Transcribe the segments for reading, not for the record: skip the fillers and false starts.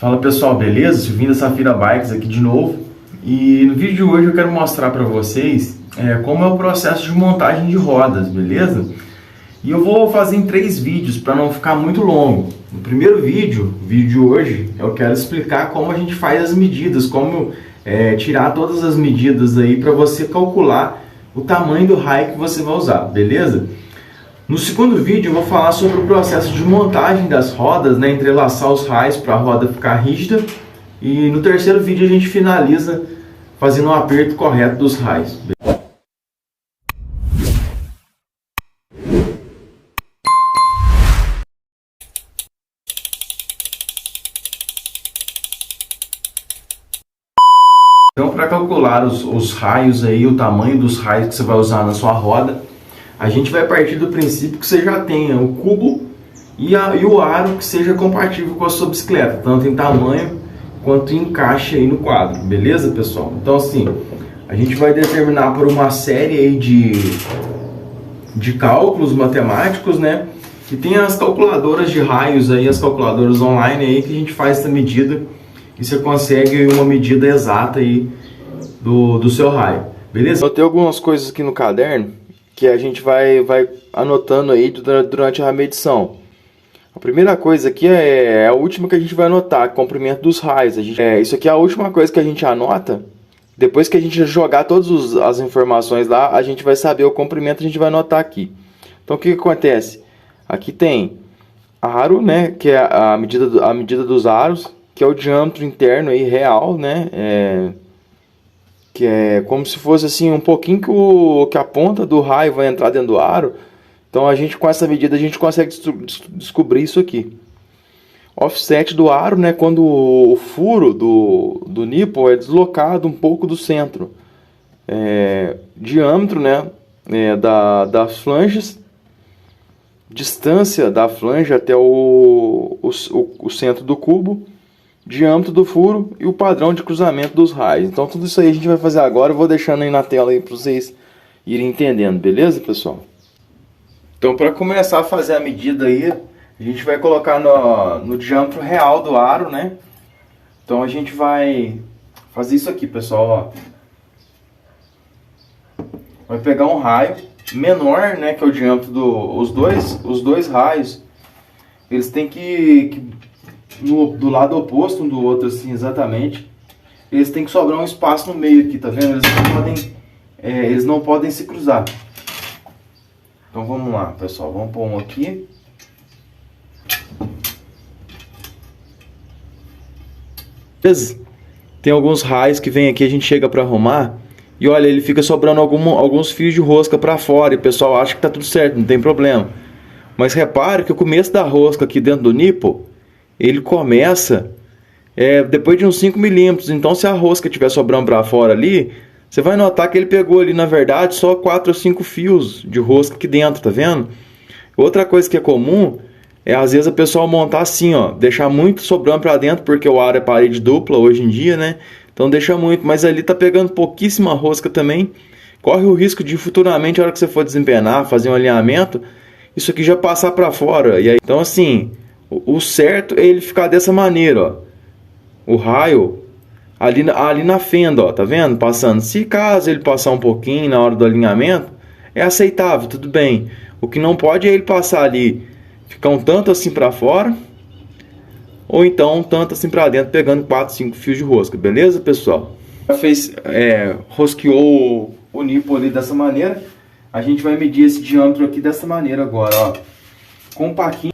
Fala pessoal, beleza? Silvinho da Safira Bikes aqui de novo. E no vídeo de hoje eu quero mostrar para vocês como é o processo de montagem de rodas, beleza? E eu vou fazer em 3 vídeos para não ficar muito longo. No primeiro vídeo de hoje, eu quero explicar como a gente faz as medidas, como tirar todas as medidas aí para você calcular o tamanho do raio que você vai usar, beleza? No segundo vídeo eu vou falar sobre o processo de montagem das rodas, entrelaçar os raios para a roda ficar rígida. E no terceiro vídeo a gente finaliza fazendo o aperto correto dos raios. Então, para calcular os raios aí, o tamanho dos raios que você vai usar na sua roda, a gente vai partir do princípio que você já tenha o cubo e o aro que seja compatível com a sua bicicleta, tanto em tamanho quanto em encaixe aí no quadro, beleza, pessoal? Então, assim, a gente vai determinar por uma série aí de cálculos matemáticos, que tem as calculadoras de raios aí, as calculadoras online aí, que a gente faz essa medida e você consegue uma medida exata aí do seu raio, beleza? Eu tenho algumas coisas aqui no caderno que a gente vai anotando aí durante a medição. A primeira coisa aqui é a última que a gente vai anotar, comprimento dos raios. Isso aqui é a última coisa que a gente anota. Depois que a gente jogar todas as informações lá, a gente vai saber o comprimento, a gente vai anotar aqui. Então o que acontece? Aqui tem aro, que é a medida dos aros, que é o diâmetro interno aí real, que é como se fosse assim um pouquinho que a ponta do raio vai entrar dentro do aro. Então a gente, com essa medida, a gente consegue descobrir isso aqui. Offset do aro, quando o furo do nipple é deslocado um pouco do centro. Diâmetro, das flanges, distância da flange até o centro do cubo, diâmetro do furo e o padrão de cruzamento dos raios. Então tudo isso aí a gente vai fazer agora. Eu vou deixando aí na tela aí para vocês irem entendendo, beleza, pessoal? Então, para começar a fazer a medida aí, a gente vai colocar no diâmetro real do aro, Então a gente vai fazer isso aqui, pessoal, ó. Vai pegar um raio menor, que é o diâmetro os dois raios. Eles têm que do lado oposto um do outro, assim, exatamente. Eles têm que sobrar um espaço no meio aqui, tá vendo? Eles não podem se cruzar. Então vamos lá, pessoal, vamos pôr um aqui. Tem alguns raios que vem aqui, a gente chega para arrumar e olha, ele fica sobrando alguns fios de rosca para fora e o pessoal acha que tá tudo certo, não tem problema. Mas repare que o começo da rosca aqui dentro do nipple, ele começa depois de uns 5 milímetros. Então se a rosca estiver sobrando para fora ali, você vai notar que ele pegou ali, na verdade, só 4 ou 5 fios de rosca aqui dentro, tá vendo? Outra coisa que é comum é, às vezes, a pessoa montar assim, ó, deixar muito sobrando para dentro, porque o aro é parede dupla hoje em dia, Então deixa muito, mas ali tá pegando pouquíssima rosca também. Corre o risco de futuramente, a hora que você for desempenar, fazer um alinhamento, isso aqui já passar para fora. E aí, então assim, o certo é ele ficar dessa maneira, ó. O raio ali na fenda, ó, tá vendo? Passando. Se caso ele passar um pouquinho na hora do alinhamento, é aceitável, tudo bem. O que não pode é ele passar ali, ficar um tanto assim para fora, ou então um tanto assim para dentro, pegando 4, 5 fios de rosca, beleza, pessoal? Já fez, rosqueou o nipple ali dessa maneira. A gente vai medir esse diâmetro aqui dessa maneira agora, ó, com um paquinho.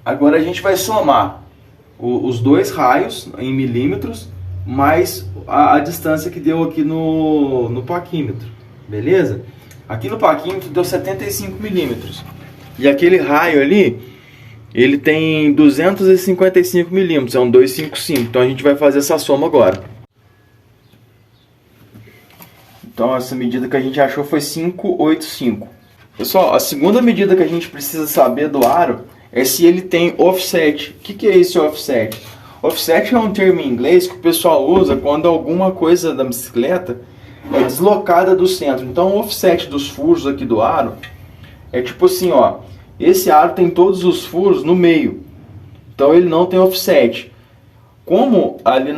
Agora a gente vai somar os dois raios em milímetros, mais a distância que deu aqui no paquímetro, beleza? Aqui no paquímetro deu 75 milímetros. E aquele raio ali, ele tem 255 milímetros, é um 255. Então a gente vai fazer essa soma agora. Então essa medida que a gente achou foi 585. Pessoal, a segunda medida que a gente precisa saber do aro é se ele tem offset. O que é esse offset? Offset é um termo em inglês que o pessoal usa quando alguma coisa da bicicleta é deslocada do centro. Então o offset dos furos aqui do aro é tipo assim, ó. Esse aro tem todos os furos no meio. Então ele não tem offset. Como ali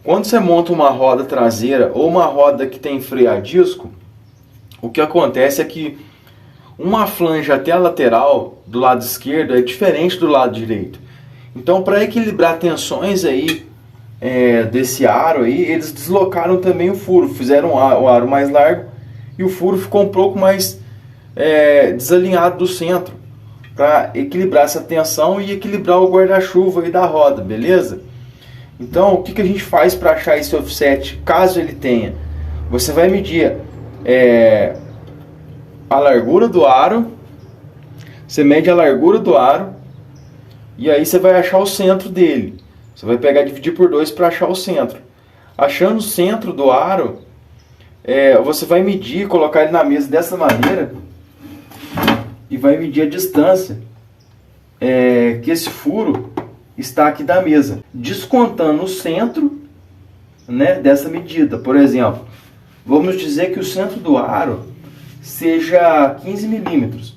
quando você monta uma roda traseira ou uma roda que tem freio a disco, o que acontece é que uma flange até a lateral do lado esquerdo é diferente do lado direito. Então, para equilibrar tensões aí desse aro aí, eles deslocaram também o furo, fizeram o aro mais largo e o furo ficou um pouco mais desalinhado do centro, para equilibrar essa tensão e equilibrar o guarda-chuva aí da roda, beleza? Então, o que a gente faz para achar esse offset, caso ele tenha? Você vai medir a largura do aro, você mede a largura do aro, e aí você vai achar o centro dele. Você vai pegar e dividir por 2 para achar o centro. Achando o centro do aro, você vai medir, colocar ele na mesa dessa maneira, e vai medir a distância que esse furo está aqui da mesa, descontando o centro, né, dessa medida. Por exemplo, vamos dizer que o centro do aro seja 15 milímetros.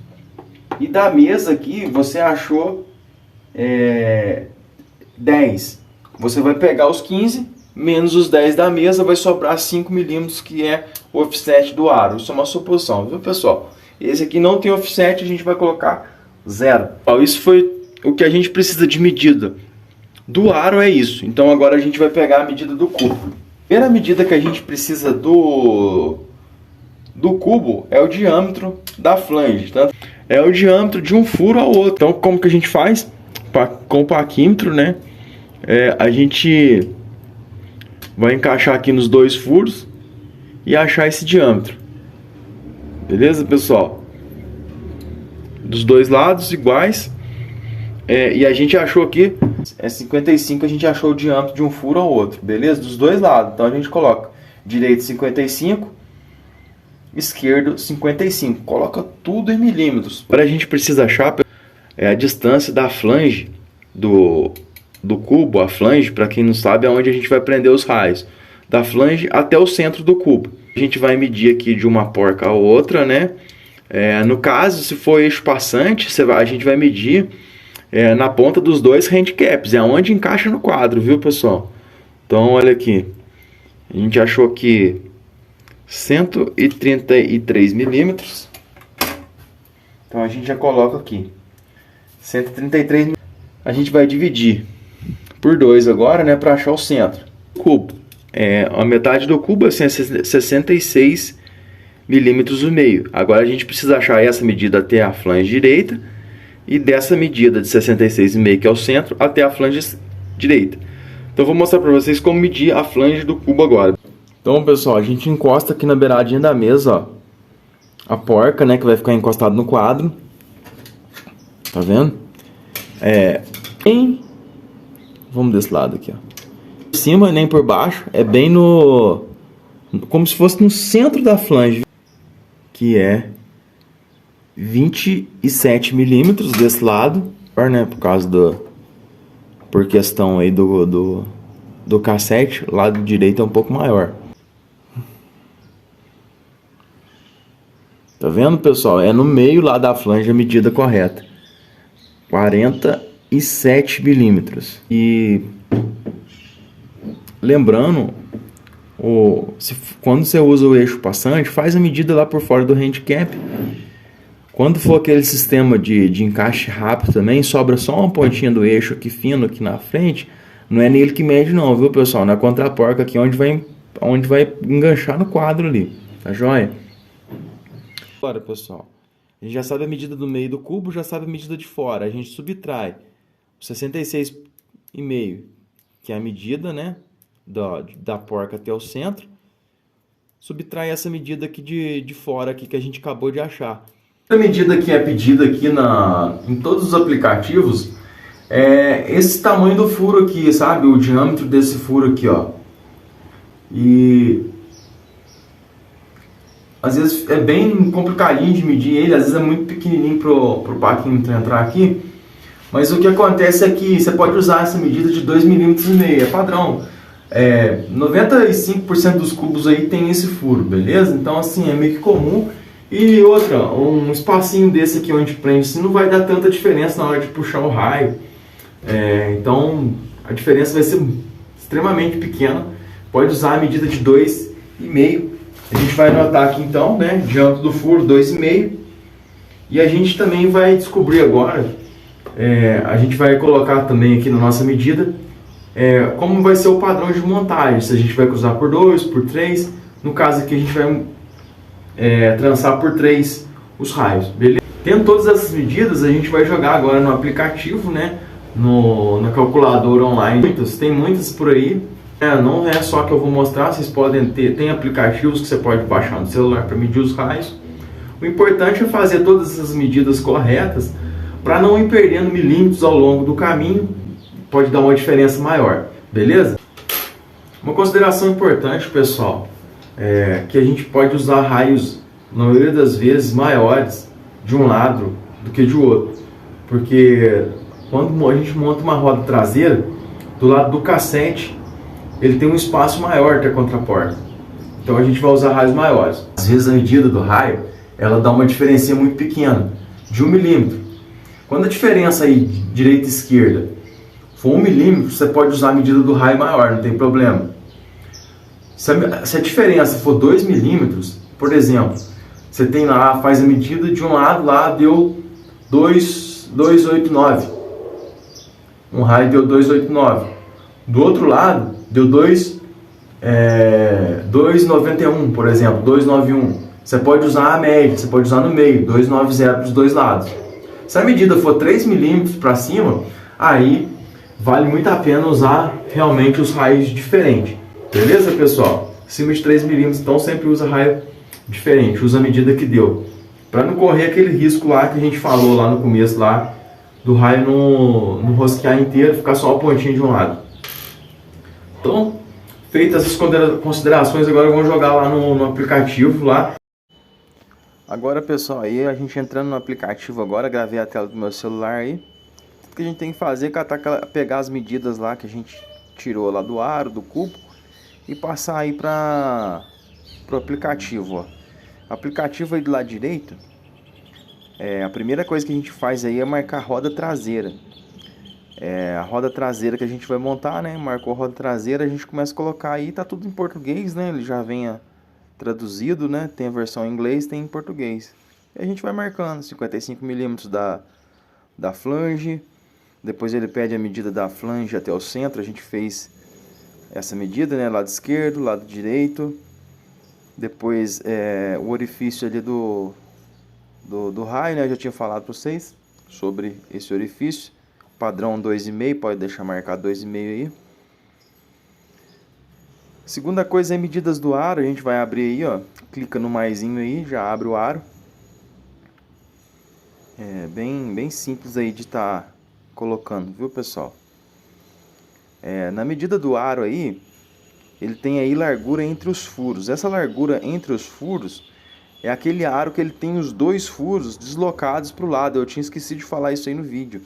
E da mesa aqui você achou 10. Você vai pegar os 15 menos os 10 da mesa, vai sobrar 5 milímetros, que é o offset do aro. Isso é uma suposição, viu, pessoal? Esse aqui não tem offset, a gente vai colocar 0. Isso foi o que a gente precisa de medida do aro, é isso. Então agora a gente vai pegar a medida do cubo. A primeira medida que a gente precisa do cubo é o diâmetro da flange, tá? É o diâmetro de um furo ao outro. Então, como que a gente faz? Com o paquímetro, né? A gente vai encaixar aqui nos 2 furos e achar esse diâmetro. Beleza, pessoal? Dos 2 lados iguais. E a gente achou aqui 55, a gente achou o diâmetro de um furo ao outro. Beleza? Dos 2 lados. Então a gente coloca direito 55, esquerdo 55. Coloca tudo em milímetros. Agora a gente precisa achar a distância da flange do cubo. A flange, para quem não sabe, é onde a gente vai prender os raios. Da flange até o centro do cubo. A gente vai medir aqui de uma porca a outra, né? No caso, se for eixo passante, a gente vai medir na ponta dos 2 handcaps. É onde encaixa no quadro, viu, pessoal? Então, olha aqui. A gente achou aqui 133 milímetros. Então, a gente já coloca aqui 133 milímetros. A gente vai dividir por 2 agora, né? Para achar o centro. Cubo. A metade do cubo é 66 milímetros e meio. Agora a gente precisa achar essa medida até a flange direita e dessa medida de 66,5, que é o centro, até a flange direita. Então eu vou mostrar para vocês como medir a flange do cubo agora. Então, pessoal, a gente encosta aqui na beiradinha da mesa, ó, a porca, né, que vai ficar encostado no quadro. Tá vendo? Vamos desse lado aqui, ó. Por cima nem por baixo, é bem como se fosse no centro da flange, que é 27 milímetros desse lado, né, por questão aí do cassete. O lado direito é um pouco maior. Tá vendo, pessoal? É no meio lá da flange a medida correta, 47 milímetros. E lembrando, quando você usa o eixo passante, faz a medida lá por fora do handicap. Quando for aquele sistema de encaixe rápido também, sobra só uma pontinha do eixo aqui fino aqui na frente, não é nele que mede não, viu, pessoal? Na contraporca aqui onde vai enganchar no quadro ali, tá joia? Agora, pessoal, a gente já sabe a medida do meio do cubo, já sabe a medida de fora. A gente subtrai 66,5, que é a medida, né, da porca até o centro. Subtrai essa medida aqui de fora aqui que a gente acabou de achar. A medida que é pedida aqui em todos os aplicativos é esse tamanho do furo aqui, sabe? O diâmetro desse furo aqui, ó. E às vezes é bem complicadinho de medir ele, às vezes é muito pequenininho pro paquímetro entrar aqui. Mas o que acontece é que você pode usar essa medida de 2,5 mm, é padrão. 95% dos cubos aí tem esse furo, beleza? Então assim, é meio que comum. E outra, um espacinho desse aqui onde prende, assim, não vai dar tanta diferença na hora de puxar o raio. Então a diferença vai ser extremamente pequena. Pode usar a medida de 2,5. A gente vai anotar aqui então, né, diante do furo 2,5. E a gente também vai descobrir agora, a gente vai colocar também aqui na nossa medida, como vai ser o padrão de montagem. Se a gente vai cruzar por 2, por 3. No caso aqui a gente vai trançar por 3 os raios, beleza? Tendo todas essas medidas, a gente vai jogar agora no aplicativo, né, na calculadora online. Tem muitas por aí. Não é só que eu vou mostrar, vocês podem tem aplicativos que você pode baixar no celular para medir os raios. O importante é fazer todas essas medidas corretas para não ir perdendo milímetros ao longo do caminho. Pode dar uma diferença maior, beleza? Uma consideração importante, pessoal, é que a gente pode usar raios, na maioria das vezes, maiores de um lado do que de outro. Porque quando a gente monta uma roda traseira, do lado do cassete, ele tem um espaço maior que a contraporta. Então a gente vai usar raios maiores. Às vezes a medida do raio, ela dá uma diferença muito pequena, de 1 milímetro. Quando a diferença aí, direita e esquerda, for 1 milímetro, você pode usar a medida do raio maior, não tem problema. Se a diferença for 2 milímetros, por exemplo, você tem lá, faz a medida de um lado, lá deu 2,89. Um raio deu 2,89. Do outro lado, deu 2,91, por exemplo, 2,91. Você pode usar a média, você pode usar no meio, 2,90 para os dois lados. Se a medida for 3 milímetros para cima, aí vale muito a pena usar realmente os raios diferentes. Beleza, pessoal? Acima de 3 milímetros, então sempre usa raio diferente, usa a medida que deu. Para não correr aquele risco lá que a gente falou lá no começo, lá do raio não rosquear inteiro, ficar só a pontinha de um lado. Então, feitas essas considerações, agora vamos jogar lá no aplicativo lá. Agora, pessoal, aí a gente entrando no aplicativo agora, gravei a tela do meu celular aí. O que a gente tem que fazer é pegar as medidas lá que a gente tirou lá do aro, do cubo, e passar aí para o aplicativo, ó. Aplicativo aí do lado direito, a primeira coisa que a gente faz aí é marcar a roda traseira. A roda traseira que a gente vai montar, né? Marcou a roda traseira, a gente começa a colocar aí, tá tudo em português, né? Ele já vem traduzido, né? Tem a versão em inglês, tem em português. E a gente vai marcando 55 milímetros da flange. Depois ele pede a medida da flange até o centro. A gente fez essa medida, né? Lado esquerdo, lado direito. Depois o orifício ali do raio, né? Eu já tinha falado para vocês sobre esse orifício. Padrão 2,5, pode deixar marcado 2,5 aí. Segunda coisa é medidas do aro. A gente vai abrir aí, ó. Clica no maisinho aí, já abre o aro. Bem simples aí de estar colocando, viu, pessoal? Na medida do aro aí, ele tem aí largura entre os furos. Essa largura entre os furos é aquele aro que ele tem os dois furos deslocados para o lado. Eu tinha esquecido de falar isso aí no vídeo.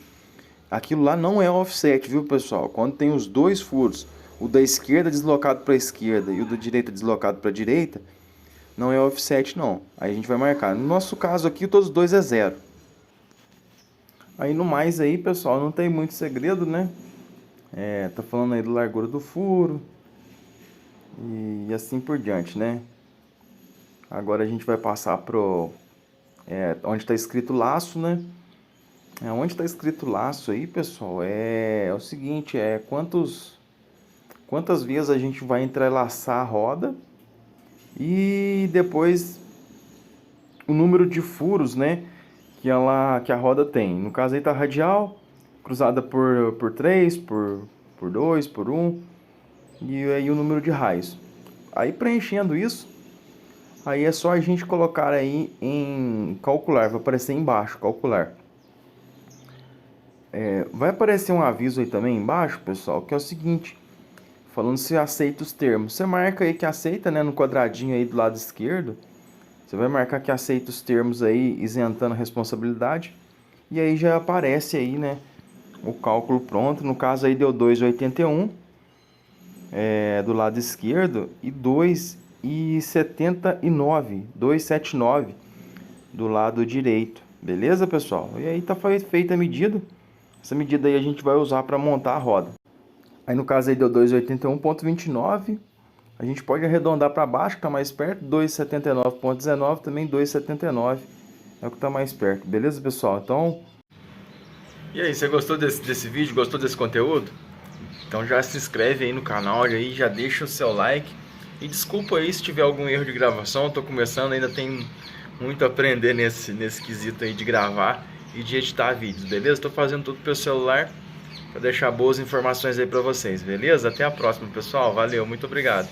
Aquilo lá não é offset, viu, pessoal? Quando tem os dois furos, o da esquerda deslocado para a esquerda e o da direita deslocado para a direita, não é offset não. Aí a gente vai marcar. No nosso caso aqui, todos os dois é 0. Aí no mais aí, pessoal, não tem muito segredo, né? Tá falando aí da largura do furo e assim por diante, né? Agora a gente vai passar pro onde está escrito laço, né? Onde está escrito laço aí, pessoal, é o seguinte, quantas vezes a gente vai entrelaçar a roda e depois o número de furos, né, que a roda tem. No caso aí tá radial, cruzada por 3, por 2, por 1, e aí o número de raios. Aí preenchendo isso, aí é só a gente colocar aí em calcular, vai aparecer embaixo, calcular. Vai aparecer um aviso aí também embaixo, pessoal, que é o seguinte, falando se aceita os termos. Você marca aí que aceita, né, no quadradinho aí do lado esquerdo. Você vai marcar que aceita os termos aí, isentando a responsabilidade. E aí já aparece aí, né, o cálculo pronto. No caso aí deu 2,81 do lado esquerdo e 2,79 do lado direito. Beleza, pessoal? E aí tá feita a medida. Essa medida aí a gente vai usar para montar a roda. Aí no caso aí deu 281,29. A gente pode arredondar para baixo, que está mais perto. 279,19 também 279 é o que está mais perto. Beleza, pessoal? Então... E aí, você gostou desse vídeo? Gostou desse conteúdo? Então já se inscreve aí no canal, aí já deixa o seu like. E desculpa aí se tiver algum erro de gravação. Estou começando, ainda tem muito a aprender nesse quesito aí de gravar e de editar vídeos, beleza? Estou fazendo tudo pelo celular para deixar boas informações aí para vocês, beleza? Até a próxima, pessoal. Valeu, muito obrigado.